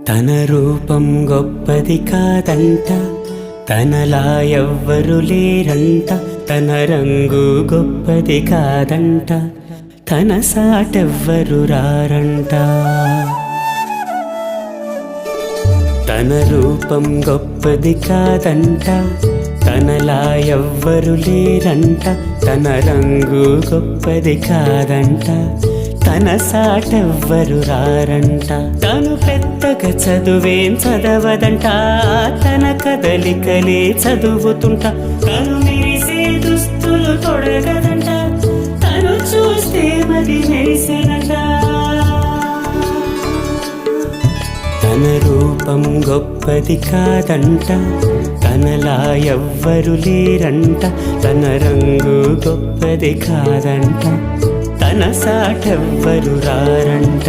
తన రూపం గొప్పది కాదంట, తనలా ఎవ్వరు లేరంట. తన రంగు గొప్పది కాదంట, తన సాటెవ్వరు రారంట. తన రూపం గొప్పది కాదంట, తనలా ఎవ్వరు లేరంట. తన రంగు గొప్పది కాదంట, తన సాటెవ్వరు రారంట. తను పెద్దగా చదువేం చదవదంట, తన కదలికలే చదువుతుంట. తను మెరిసే దుస్తులు తొడగదంట, తను చూస్తే మరి మెరిసెనంట. తన రూపం గొప్పది కాదంట, తనలా ఎవ్వరు లేరంట. తన రంగు గొప్పది కాదంట, తన సాటెవ్వరు రారంట.